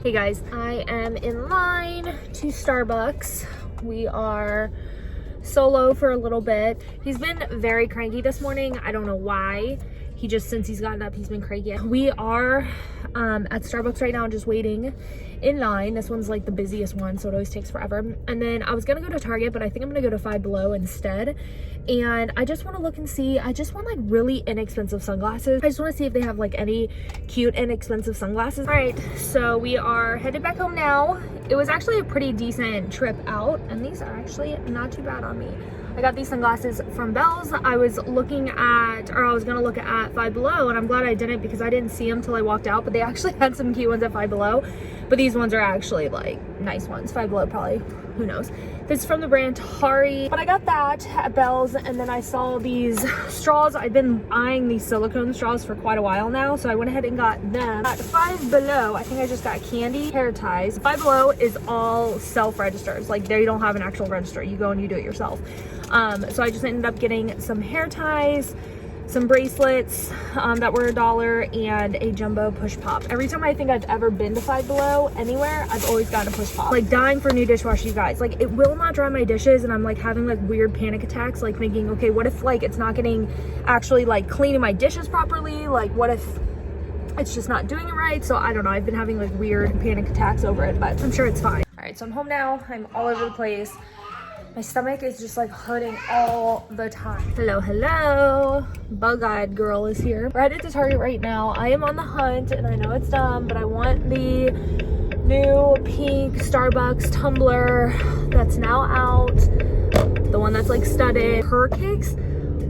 Hey guys, I am in line to Starbucks. We are solo for a little bit. He's been very cranky this morning. I don't know why. Since he's gotten up, he's been cranky. We are at Starbucks right now, just waiting in line. This one's like the busiest one, so it always takes forever. And then I was gonna go to Target, but I think I'm gonna go to Five Below instead. And I just want to look and see. I just want like really inexpensive sunglasses. I just want to see if they have like any cute inexpensive sunglasses. All right, so we are headed back home now. It was actually a pretty decent trip out, and these are actually not too bad on me. I got these sunglasses from Bell's. I was looking at, or I was gonna look at Five Below, and I'm glad I didn't because I didn't see them till I walked out, but they actually had some cute ones at Five Below. But these ones are actually like nice ones. Five Below probably, who knows. This is from the brand Hari. But I got that at Bell's, and then I saw these straws. I've been eyeing these silicone straws for quite a while now, so I went ahead and got them. At Five Below, I think I just got candy hair ties. Five Below is all self-registers. Like they don't have an actual register. You go and you do it yourself. So I just ended up getting some hair ties, some bracelets that were $1, and a jumbo push pop. Every time I think I've ever been to Five Below anywhere, I've always gotten a push pop. Like dying for a new dishwasher, you guys. Like it will not dry my dishes, and I'm like having like weird panic attacks, like thinking, okay, what if like it's not getting actually like cleaning my dishes properly? Like what if it's just not doing it right? So I don't know, I've been having like weird panic attacks over it, but I'm sure it's fine. All right, so I'm home now. I'm all over the place. My stomach is just like hurting all the time. Hello, hello. Bug-eyed girl is here. We're headed to Target right now. I am on the hunt, and I know it's dumb, but I want the new pink Starbucks tumbler that's now out. The one that's like studded. Her kicks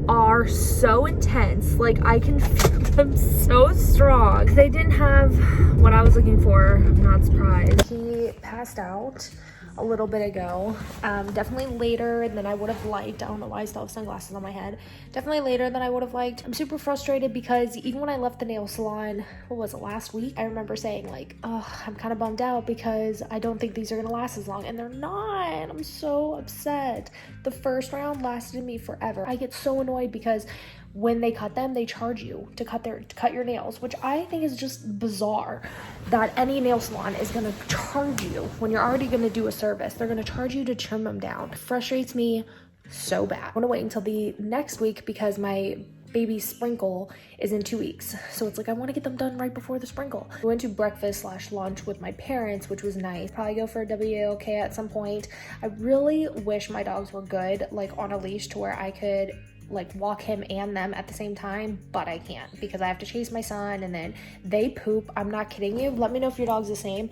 are so intense. Like I can feel them so strong. They didn't have what I was looking for. I'm not surprised. He passed out a little bit ago, definitely later than I would have liked. I don't know why I still have sunglasses on my head. Definitely later than I would have liked. I'm super frustrated because even when I left the nail salon, what was it, last week? I remember saying like, oh, I'm kind of bummed out because I don't think these are gonna last as long, and they're not. I'm so upset. The first round lasted me forever. I get so annoyed because when they cut them, they charge you to cut your nails, which I think is just bizarre that any nail salon is gonna charge you when you're already gonna do a service. They're gonna charge you to trim them down. It frustrates me so bad. I wanna wait until the next week because my baby's sprinkle is in 2 weeks. So it's like, I wanna get them done right before the sprinkle. We went to breakfast/lunch with my parents, which was nice. Probably go for a WOK at some point. I really wish my dogs were good, like on a leash to where I could like walk him and them at the same time, but I can't because I have to chase my son, and then they poop. I'm not kidding you. Let me know if your dog's the same.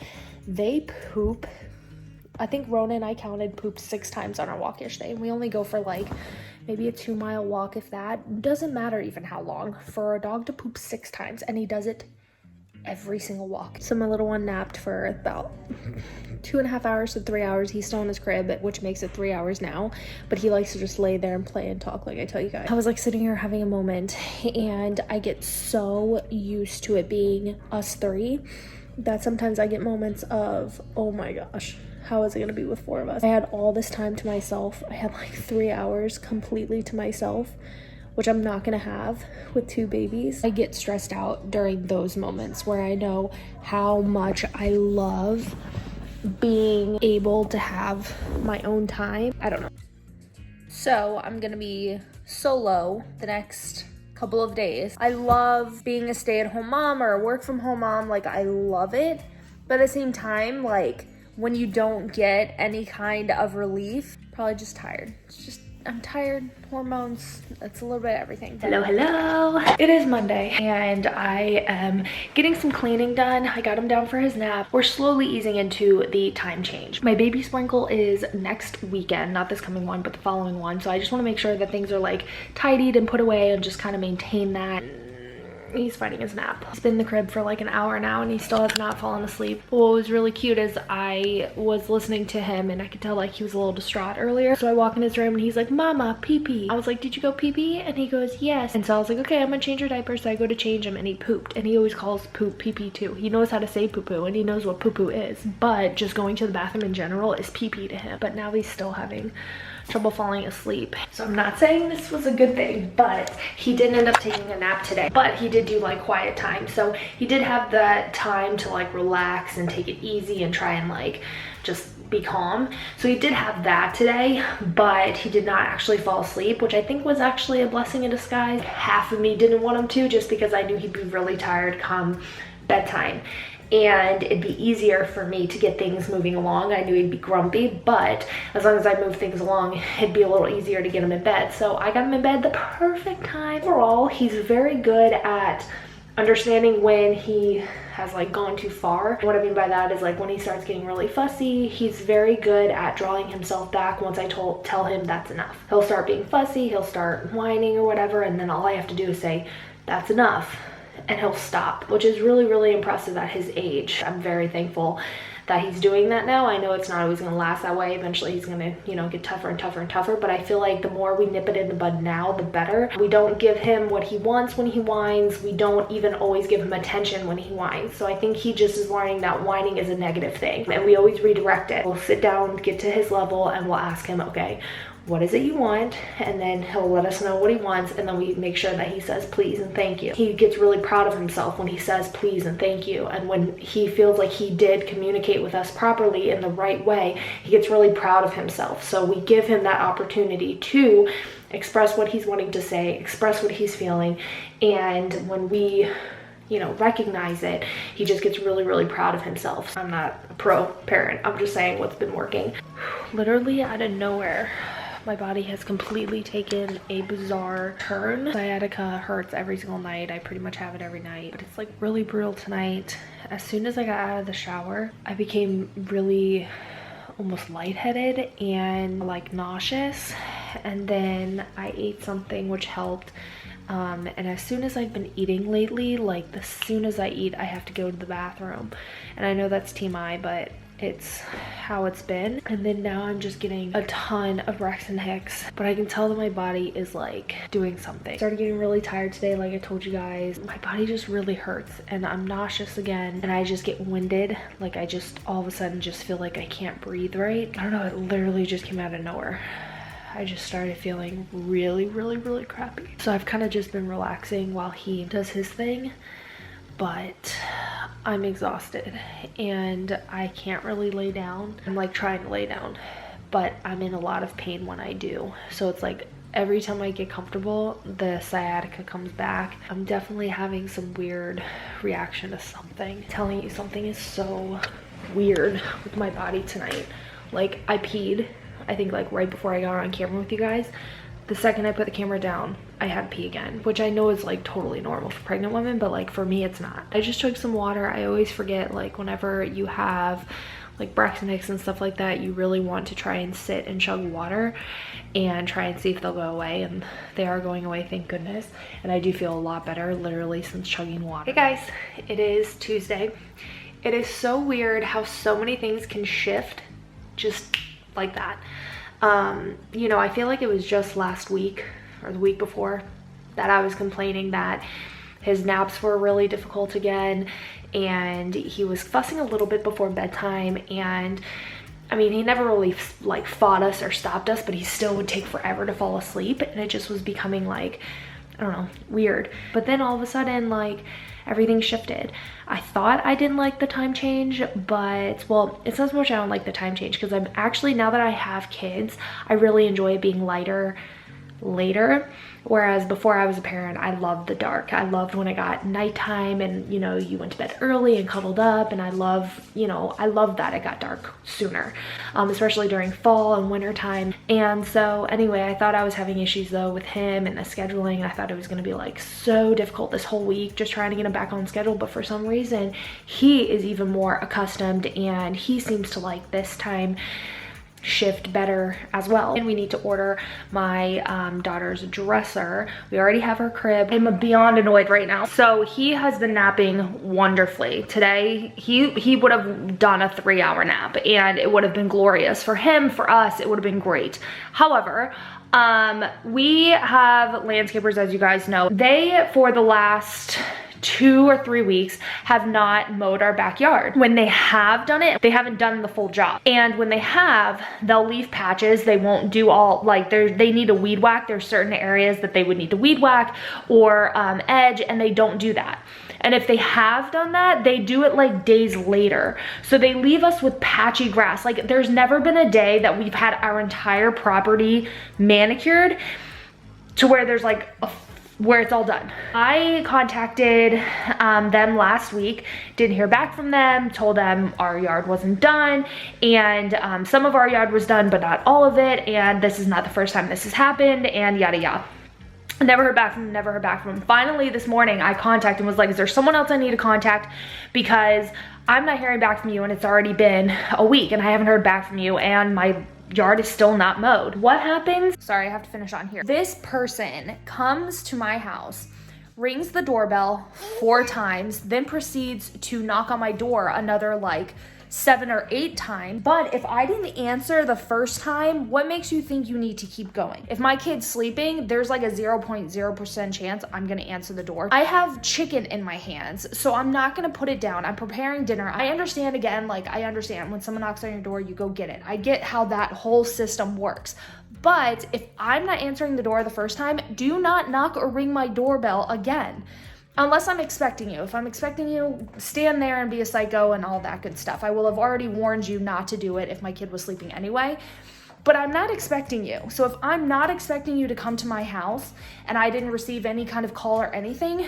They poop. I think Rona and I counted poop 6 times on our walk yesterday, and we only go for like maybe a 2-mile walk, if that. Doesn't matter even how long, for a dog to poop 6 times, and he does it every single walk. So my little one napped for about 2.5 hours to 3 hours. He's still in his crib, which makes it 3 hours now, but he likes to just lay there and play and talk, like I tell you guys. I was like sitting here having a moment, and I get so used to it being us 3 that sometimes I get moments of, oh my gosh, how is it gonna be with 4 of us? I had all this time to myself. I had like 3 hours completely to myself, which I'm not gonna have with 2 babies. I get stressed out during those moments where I know how much I love being able to have my own time. I don't know. So I'm gonna be solo the next couple of days. I love being a stay-at-home mom or a work-from-home mom. Like I love it, but at the same time, like when you don't get any kind of relief, probably just tired. It's just, I'm tired, hormones, that's a little bit of everything. Hello, hello. It is Monday, and I am getting some cleaning done. I got him down for his nap. We're slowly easing into the time change. My baby sprinkle is next weekend, not this coming one, but the following one. So I just wanna make sure that things are like tidied and put away and just kind of maintain that. He's fighting his nap. He's been in the crib for like an hour now, and he still has not fallen asleep. What was really cute is I was listening to him, and I could tell like he was a little distraught earlier. So I walk in his room, and he's like, "Mama, pee pee." I was like, "Did you go pee pee?" And he goes, "Yes." And so I was like, okay, I'm gonna change your diaper. So I go to change him, and he pooped. And he always calls poop pee pee too. He knows how to say poo poo, and he knows what poo poo is. But just going to the bathroom in general is pee pee to him. But now he's still having trouble falling asleep. So I'm not saying this was a good thing, but he didn't end up taking a nap today. But he did do like quiet time. So he did have that time to like relax and take it easy and try and like just be calm. So he did have that today, but he did not actually fall asleep, which I think was actually a blessing in disguise. Half of me didn't want him to, just because I knew he'd be really tired come bedtime. And it'd be easier for me to get things moving along. I knew he'd be grumpy, but as long as I move things along, it'd be a little easier to get him in bed. So I got him in bed the perfect time. Overall, he's very good at understanding when he has like gone too far. What I mean by that is like when he starts getting really fussy, he's very good at drawing himself back once I tell him that's enough. He'll start being fussy, he'll start whining or whatever, and then all I have to do is say, that's enough, and he'll stop, which is really, really impressive at his age. I'm very thankful that he's doing that now. I know it's not always gonna last that way. Eventually he's gonna, you know, get tougher and tougher and tougher, but I feel like the more we nip it in the bud now, the better. We don't give him what he wants when he whines. We don't even always give him attention when he whines. So I think he just is learning that whining is a negative thing, and we always redirect it. We'll sit down, get to his level, and we'll ask him, okay, what is it you want? And then he'll let us know what he wants, and then we make sure that he says please and thank you. He gets really proud of himself when he says please and thank you, and when he feels like he did communicate with us properly in the right way, he gets really proud of himself. So we give him that opportunity to express what he's wanting to say, express what he's feeling, and when we, you know, recognize it, he just gets really, really proud of himself. I'm not a pro parent, I'm just saying what's been working. Literally out of nowhere, my body has completely taken a bizarre turn. Sciatica hurts every single night. I pretty much have it every night, but it's like really brutal tonight. As soon as I got out of the shower, I became really almost lightheaded and like nauseous. And then I ate something which helped. And as soon as I've been eating lately, like as soon as I eat, I have to go to the bathroom. And I know that's TMI, but it's how it's been. And then now I'm just getting a ton of Rex and Hicks, but I can tell that my body is like doing something. I started getting really tired today, like I told you guys. My body just really hurts, and I'm nauseous again, and I just get winded. Like I just all of a sudden just feel like I can't breathe right. I don't know, it literally just came out of nowhere. I just started feeling really, really, really crappy. So I've kind of just been relaxing while he does his thing, but I'm exhausted and I can't really lay down. I'm like trying to lay down, but I'm in a lot of pain when I do. So it's like every time I get comfortable, the sciatica comes back. I'm definitely having some weird reaction to something. I'm telling you, something is so weird with my body tonight. Like I peed, I think like right before I got on camera with you guys. The second I put the camera down, I had to pee again, which I know is like totally normal for pregnant women, but like for me, it's not. I just took some water. I always forget, like whenever you have like Braxton Hicks and stuff like that, you really want to try and sit and chug water and try and see if they'll go away, and they are going away, thank goodness. And I do feel a lot better literally since chugging water. Hey guys, it is Tuesday. It is so weird how so many things can shift just like that. You know, I feel like it was just last week or the week before that I was complaining that his naps were really difficult again, and he was fussing a little bit before bedtime. And I mean, he never really like fought us or stopped us, but he still would take forever to fall asleep, and it just was becoming like, I don't know, weird. But then all of a sudden, like everything shifted. I thought I didn't like the time change, but well, it's not so much I don't like the time change, because I'm actually, now that I have kids, I really enjoy it being lighter later. Whereas before I was a parent, I loved the dark. I loved when it got nighttime and, you know, you went to bed early and cuddled up, and I love, you know, I love that it got dark sooner, especially during fall and winter time. And so anyway, I thought I was having issues though with him and the scheduling. I thought it was going to be like so difficult this whole week just trying to get him back on schedule, but for some reason he is even more accustomed, and he seems to like this time shift better as well. And we need to order my daughter's dresser. We already have her crib. I'm beyond annoyed right now. So he has been napping wonderfully. Today he would have done a 3-hour nap and it would have been glorious. For him, for us, it would have been great. However, we have landscapers, as you guys know. They, for the last 2 or 3 weeks have not mowed our backyard. When they have done it, they haven't done the full job. And when they have, they'll leave patches. They won't do all, like they need a weed whack. There's certain areas that they would need to weed whack or edge, and they don't do that. And if they have done that, they do it like days later. So they leave us with patchy grass. Like there's never been a day that we've had our entire property manicured to where there's like where it's all done. I contacted them last week, didn't hear back from them, told them our yard wasn't done, and some of our yard was done, but not all of it, and this is not the first time this has happened, and yada yada. Never heard back from them, never heard back from them. Finally, this morning, I contacted and was like, is there someone else I need to contact? Because I'm not hearing back from you, and it's already been a week, and I haven't heard back from you, and my yard is still not mowed. What happens? Sorry, I have to finish on here. This person comes to my house, rings the doorbell 4 times, then proceeds to knock on my door another like 7 or 8 times. But if I didn't answer the first time, what makes you think you need to keep going? If my kid's sleeping, there's like a 0.0% chance I'm gonna answer the door. I have chicken in my hands, so I'm not gonna put it down. I'm preparing dinner. I understand, again, like I understand when someone knocks on your door, you go get it. I get how that whole system works. But if I'm not answering the door the first time, do not knock or ring my doorbell again. Unless I'm expecting you. If I'm expecting you, stand there and be a psycho and all that good stuff. I will have already warned you not to do it if my kid was sleeping anyway. But I'm not expecting you. So if I'm not expecting you to come to my house and I didn't receive any kind of call or anything,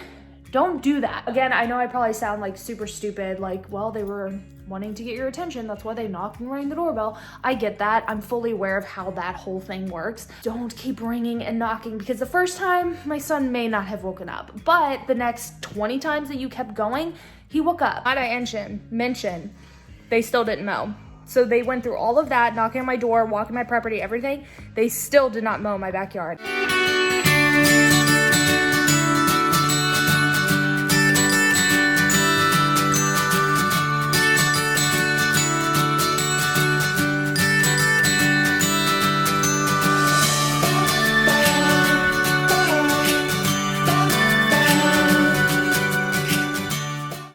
don't do that. Again, I know I probably sound like super stupid, like, well, they were wanting to get your attention. That's why they knocked and rang the doorbell. I get that. I'm fully aware of how that whole thing works. Don't keep ringing and knocking, because the first time my son may not have woken up, but the next 20 times that you kept going, he woke up. Might I mention, they still didn't mow. So they went through all of that, knocking on my door, walking my property, everything. They still did not mow my backyard.